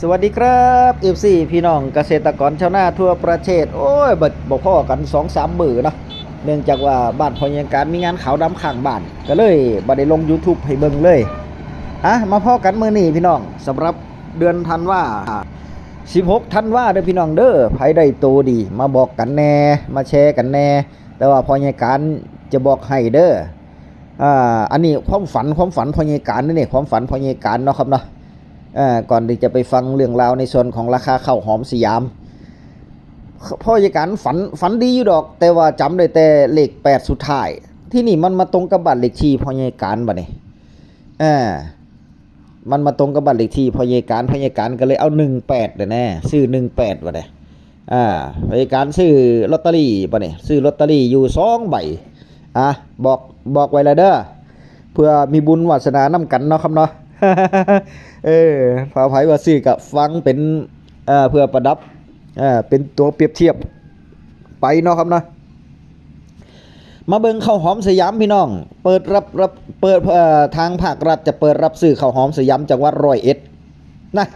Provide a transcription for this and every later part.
สวัสดีครับ FC พี่น้องเกษตรกรชาวนาทั่วประเทศโอ้ยบ่พอกัน 2-3 มื้อเนาะเนื่องจากว่าบ้านพอยังการมีงานขาวดำข้างบ้านก็เลยบ่ได้ลง YouTube ให้เบิ่งเลยมาพอกันมื้อนี้พี่น้องสำหรับเดือนธันวา16ธันวาเด้อพี่น้องเด้อไผได้โตดีมาบอกกันแน่มาแชร์กันแน่แต่ว่าพอยังการจะบอกให้เด้ออันนี้ความฝันพอยังการนี่ความฝันพอยังการเนาะครับเนาะก่อนที่จะไปฟังเรื่องราวในส่วนของราคาข้าวหอมสยามพ่อใหญ่การฝันดีอยู่ดอกแต่ว่าจำได้แต่เลข8สุดท้ายที่นี่มันมาตรงกับบัตรเลขที่พ่อใหญ่การบัดนี้มันมาตรงกับบัตรเลขที่พ่อใหญ่การก็เลยเอา18เด้อแน่ซื้อ18บัดนี้พ่อใหญ่การซื้อลอตเตอรี่บัดนี้ซื้อลอตเตอรี่อยู่2ใบบอกไว้แล้วเด้อเพื่อมีบุญวาสนานำกันเนาะครับเนาะ พาไผว่าซื้อกับฟังเป็นเพื่อประดับเป็นตัวเปรียบเทียบไปเนาะครับเนาะมาเบิ่งข้าวหอมสยามพี่น้องเปิดทางภาครัฐจะเปิดรับซื้อข้าวหอมสยามจังหวัด101นะ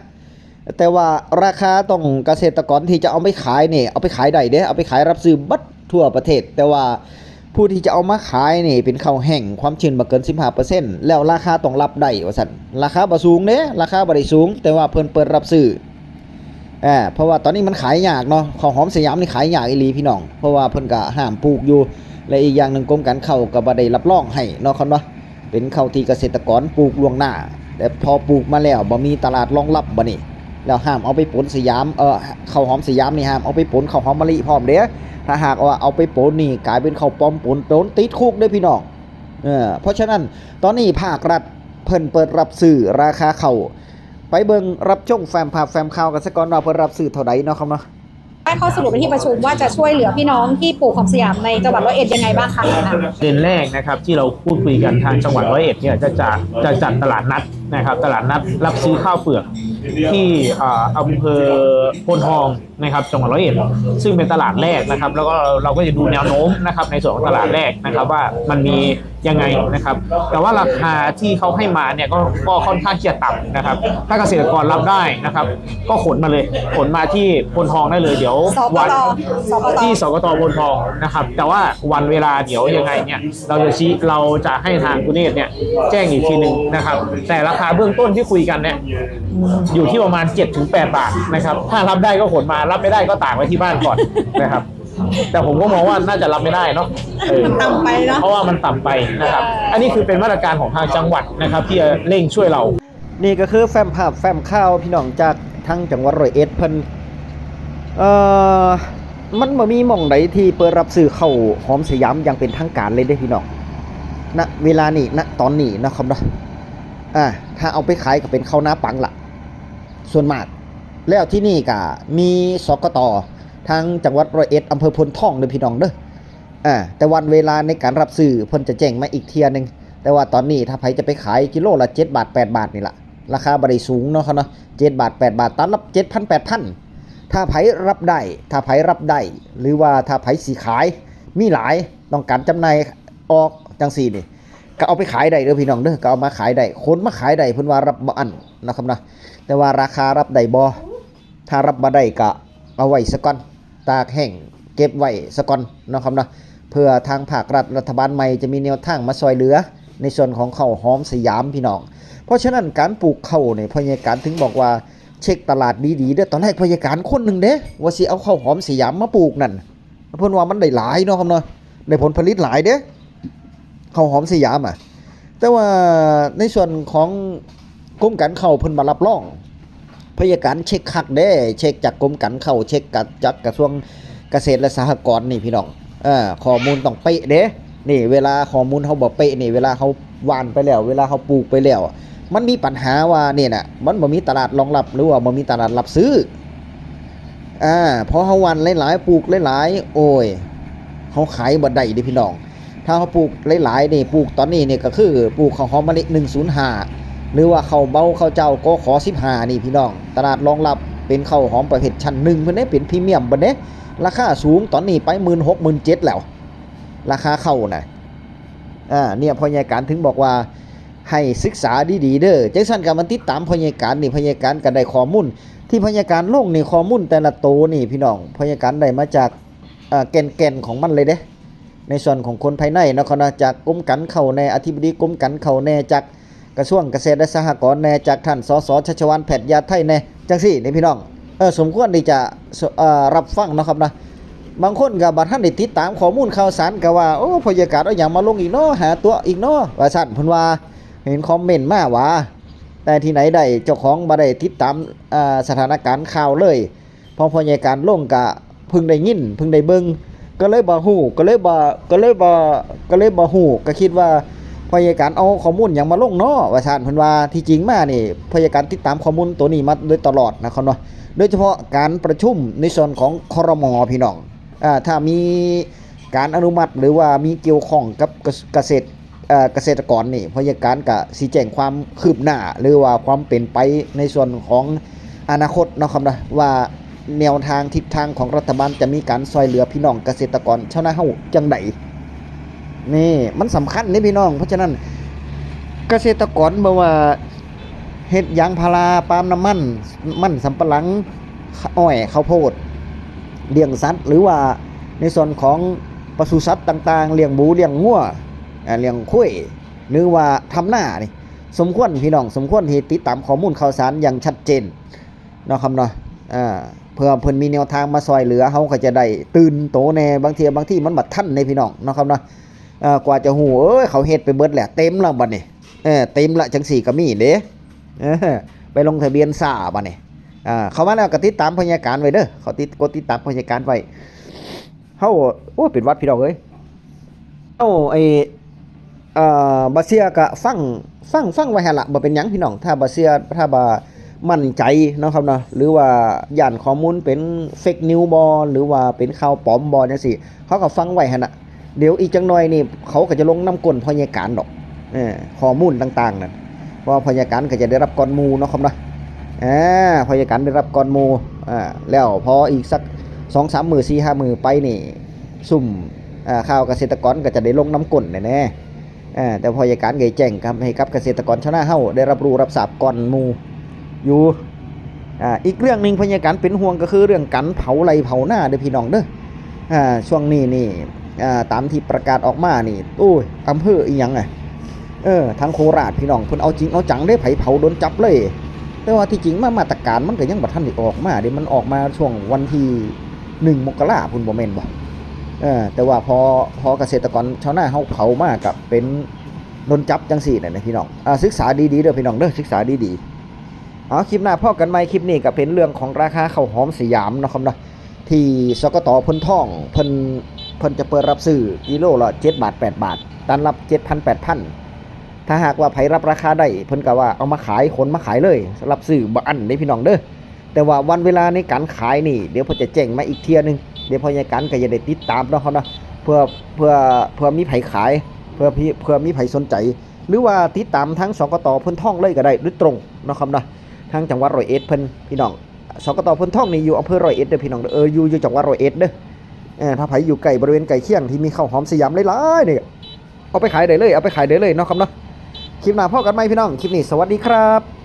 แต่ว่าราคาต้องเกษตรกรที่จะเอาไปขายนี่เอาไปขายได้เด้เอาไปขายรับซื้อบัดทั่วประเทศแต่ว่าผู้ที่จะเอามาขายนี่เป็นข้าวแห้งความชื้นบ่เกิน 15% แล้วราคาต้องรับได้ว่าซั่นราคาบ่สูงเด้ราคาบ่ได้สูงแต่ว่าเพิ่นเปิดรับซื้อเพราะว่าตอนนี้มันขายยากเนาะข้าวหอมสยามนี่ขายยากอีหลีพี่น้องเพราะว่าเพิ่นก็ห้ามปลูกอยู่และอีกอย่างนึงกรมการข้าวก็บ่ได้รับรองให้เนาะครับเนาะเป็นข้าวที่เกษตรกรปลูกล่วงหน้าแต่พอปลูกมาแล้วบ่มีตลาดรองรับบัดนี้แล้วห้ามเอาไปปนสยามข้าวหอมสยามนี่ห้ามเอาไปปนข้าวหอมมะลิพร้อมเด้ถ้าหากว่าเอาไปปนนี่กลายเป็นข้าวปลอมปนโดนติดคุกเด้อพี่น้องเพราะฉะนั้นตอนนี้ภาครัฐเพิ่นเปิดรับซื้อราคาข้าวไปเบิ่งรับชมแฟ้มภาพแฟ้มข่าวกันซะก่อนว่าเพิ่นรับซื้อเท่าใดเนาะครับเนาะได้ข้อสรุปในที่ประชุมว่าจะช่วยเหลือพี่น้องที่ปลูกหอมสยามในจังหวัด101ยังไงบ้างคะประเด็นแรกนะครับที่เราพูดคุยกันทางจังหวัด101เนี่ยจะจัดตลาดนัดนะครับตลาดนัดรับซื้อข้าวเปลือกที่อำเภอโพนทองนะครับจังหวัด101ซึ่งเป็นตลาดแรกนะครับแล้วก็เราก็จะดูแนวโน้มนะครับในส่วนของตลาดแรกนะครับว่ามันมียังไงนะครับแต่ว่าราคาที่เขาให้มาเนี่ยก็ค่อนข้างที่จะต่ำนะครับถ้าเกษตรกรรับได้นะครับก็ขนมาเลยขนมาที่โพนทองได้เลยเดี๋ยววันที่สกต.โพนทองนะครับแต่ว่าวันเวลาเดี๋ยวยังไงเนี่ยเราจะให้ทางคุณเนตรเนี่ยแจ้งอีกทีนึงนะครับแต่ราคาเบื้องต้นที่คุยกันเนี่ยอยู่ที่ประมาณ 7-8 บาทนะครับถ้ารับได้ก็ขนมารับไม่ได้ก็ตากไว้ที่บ้านก่อนนะครับแต่ผมก็มองว่าน่าจะรับไม่ได้เนาะมันต่ำไปเนาะเพราะว่ามันต่ำไปนะครับอันนี้คือเป็นมาตรการของทางจังหวัดนะครับที่จะเร่งช่วยเรานี่ก็คือแฟ้มภาพแฟ้มข่าวพี่น้องจากทางจังหวัด101เพิ่นมันบ่มีหม่องใดที่เปิดรับซื้อข้าวหอมสยามอย่างเป็นทางการเลยเด้พี่น้องณเวลานี้ณตอนนี้นะครับเนาะถ้าเอาไปขายก็เป็นข้าวหน้าปังล่ะส่วนมากแล้วที่นี่ก็มีสกต.ทางจังหวัด101อำเภอพลทองเด้อพี่น้องเด้อแต่วันเวลาในการรับซื้อเพิ่นจะแจ้งมาอีกเที่ยนึงแต่ว่าตอนนี้ถ้าไผจะไปขายกิโลละ7บาท8บาทนี่ล่ะราคาบ่ได้สูงเนาะครับเนาะ7บาท8บาทตันละ 7,000 8,000ถ้าไผรับได้หรือว่าถ้าไผสิขายมีหลายต้องการจำหน่ายออกจังซี่นี่ก็เอาไปขายได้เด้อพี่น้องเด้อก็เอามาขายได้คนมาขายได้เพิ่นว่ารับบ่อั้นนะครับนะแต่ว่าราคารับได้บ่ถ้ารับบ่ได้ก็เอาไว้ซะก่อนตากแห้งเก็บไว้ซะก่อนนะครับนะเพื่อทางภาครัฐบาลใหม่จะมีแนวทางมาช่วยเหลือในส่วนของข้าวหอมสยามพี่น้องเพราะฉะนั้นการปลูกข้าวเนี่ยพยาการถึงบอกว่าเช็คตลาดดีๆเด้อตอนแรกพยาการคนนึงเด้ว่าสิเอาข้าวหอมสยามมาปลูกนั่นเพิ่นว่ามันได้หลายเนาะครับเนาะได้ผลผลิตหลายเด้ข้าวหอมสยามแต่ว่าในส่วนของกรมการข้าวเพิ่นบ่รับรองพยาการเช็คคักเด้เช็คจากกรมการข้าวเช็คจากกระทรวงเกษตรและสหกรณ์นี่พี่น้องข้อมูลต้องเป๊ะเด้นี่เวลาข้อมูลเฮาบ่เป๊ะนี่เวลาเฮาหว่านไปแล้วเวลาเฮาปลูกไปแล้วมันมีปัญหาว่าเนี่ยน่ะมันบ่มีตลาดรองรับหรือว่าบ่มีตลาดรับซื้อพอเฮาหว่านหลายๆปลูกหลายๆโอ้ยเฮาขายบ่ได้เด้พี่น้องถ้าเฮาปลูกหลายๆนี่ปลูกตอนนี้นี่ก็คือปลูกข้าวหอมมะลิ105หรือว่าข้าวเบาข้าวเจ้าก็ขอ15นี่พี่น้องตลาดรองรับเป็นข้าวหอมประเภทชั้น1เพิ่นเด้เป็นพรีเมียมเพิ่นเด้ราคาสูงตอนนี้ไป 16,000 17,000แล้วราคาเข้าน่ะเนี่ยพอใหญ่การถึงบอกว่า ให้ศึกษาดีๆเด้อจังซั่นก็มันติดตามพยาการนี่พยาการก็ได้ข้อมูลที่พยาการลงนี่ข้อมูลแต่ละโตวนี่พี่น้องพยาการได้มาจากแก่นๆของมันเลยเด้ในส่วนของคนภายในเนาะครับจากกรมการเข้าในอธิบดีกรมการเข้าแน่จากกระทรวงเกษตรและสหกรณ์แน่จากท่านสสชัชวาลแพทยาไทยแน่จังซี่นี่พี่น้องสมควรที่จะรับฟังเนาะครับนะบางคนก็บ่ทันได้ติดตามข้อมูลข่าวสารก็ว่าโอ้พยาการเอาหยังมาลงอีกเนาะหาตัวอีกเนาะว่าซั่นเพิ่นว่าเห็นคอมเมนต์มาว่าแต่ที่ไหนได้เจ้าของบ่ได้ติดตามสถานการณ์ข่าวเลยพอพยาการลงก็เพิ่งได้ยินเพิ่งได้เบิ่งก็เลยบ่ฮู้ก็เลยบ่ฮู้ก็คิดว่าพยาการเอาข้อมูลหยังมาลงเนาะว่าซั่นเพิ่นว่าที่จริงมานี่พยาการติดตามข้อมูลตัวนี้มาโดยตลอดนะครับเนาะโดยเฉพาะการประชุมในส่วนของครม.พี่น้องถ้ามีการอนุมัติหรือว่ามีเกี่ยวข้องกับเกษตรกรนี่พยาการก็สิแจ้งความคืบหน้าหรือว่าความเป็นไปในส่วนของอนาคตเนาะครับนะว่าแนวทางทิศทางของรัฐบาลจะมีการช่วยเหลือพี่น้องเกษตรกรชาวนาเฮาจังไดนี่มันสำคัญนี่พี่น้องเพราะฉะนั้นเกษตรกรบ่ว่าเฮ็ดยางพาราปาล์มน้ำมันสำปะหลังอ้อยข้าวโพดเลี้ยงสัตว์หรือว่าในส่วนของปศุสัตว์ต่างๆเลี้ยงหมูเลี้ยงงัวเลี้ยงควายหรือว่าทำหน้านี่สมควรพี่น้องสมควรที่ติดตามข้อมูลข่าวสารอย่างชัดเจนเนาะครับเนาะเพื่อเพิ่นมีแนวทางมาซอยเหลือเฮาก็จะได้ตื่นโตแน่บางทีมันบัดทันในพี่น้องเนาะครับเนาะกว่าจะฮู้เขาเฮ็ดไปเบิดแหละเต็มแล้วบัดนี้เต็มละจังสี่ก็มีเด้ไปลงทะเบียนซ่าบัดนี้เข้ามาแล้วก็ติดตามพยาการไว้เด้อเขากดติดตามพยาการไว้เฮาโอ้เป็นวัดพี่น้องเอ้ยเฮาบ่เชื่อก็ฟังไว้หั่นล่ะบ่เป็นหยังพี่น้องถ้าบ่เชื่อถ้าบ่มั่นใจเนาะครับเนาะหรือว่าย่านข้อมูลเป็นเฟกนิวบ่หรือว่าเป็นข่าวปลอมบ่จังซี่เขาก็ฟังไว้หั่นน่ะเดี๋ยวอีกจังหน่อยนี่เขาก็จะลงน้ำก้นพยาการดอกข้อมูลต่างๆนั่นเพราะพยาการก็จะได้รับก่อนหมู่เนาะครับเนาะพยาการได้รับก่อนหมู่แล้วพออีกสัก 2-3 มื้อ 4-5 มื้อไปนี่ซุ่มข่าวเกษตรกรก็จะได้ลงน้ำก้นแน่ๆแต่พยาการก็แจ้งครับให้กับเกษตรกรชาวนาเฮาได้รับรู้รับทราบก่อนหมู่อยู่อีกเรื่องนึงพยาการเป็นห่วงก็คือเรื่องการเผาไร่เผาหน้าเด้อพี่น้องเด้อช่วงนี้นี่ตามที่ประกาศออกมานี่โอ้ยอำเภออีหยังทางโคราชพี่น้องเพิ่นเอาจริงเอาจังได้ไผเผาโดนจับเลยแต่ว่าที่จริงมาตรการมันก็ยังบ่ทันได้ออกมาเด้มันออกมาช่วงวันที่1 มกราคมพุ่นบ่แม่นบ่แต่ว่าพอเกษตรกรชาวนาเฮาเผามากับเป็นโดนจับจังซี่นั่นนะพี่น้องศึกษาดีๆเด้อพี่น้องเด้อศึกษาดีๆคลิปหน้าพอกันใหม่คลิปนี้ก็เป็นเรื่องของราคาข้าวหอมสยามเนาะครับเนาะที่สกต.พ้นท่องเพิ่นจะเปิดรับซื้อกิโลละ7 บาท 8 บาทตันรับ 7,000 8,000ถ้าหากว่าไผรับราคาได้เพิ่นก็ว่าเอามาขายขนมาขายเลยรับซื้อบ่อั้นเด้พี่น้องเด้อแต่ว่าวันเวลาในการขายนี่เดี๋ยวเพิ่นจะแจ้งมาอีกเที่ยนึงเดี๋ยวพยาการก็จะได้ติดตามเนาะครับเนาะเพื่อมีไผขายเพื่อมีไผสนใจหรือว่าติดตามทั้งสกต.พ้นท่องเลยก็ได้โดยตรงเนาะครับเนาะทางจังหวัดร้อยเอ็ดเพิ่นพี่น้องสกต.พ้นท่องนี่อยู่อำเภอร้อยเอ็ดเด้อพี่น้องอยู่จังหวัดร้อยเอ็ดเด้อถ้าไผอยู่ใกล้บริเวณใกล้เคียงที่มีข้าวหอมสยามหลายๆนี่เอาไปขายได้เลยเนาะครับเนาะคลิปหน้าพบกันใหม่พี่น้องคลิปนี้สวัสดีครับ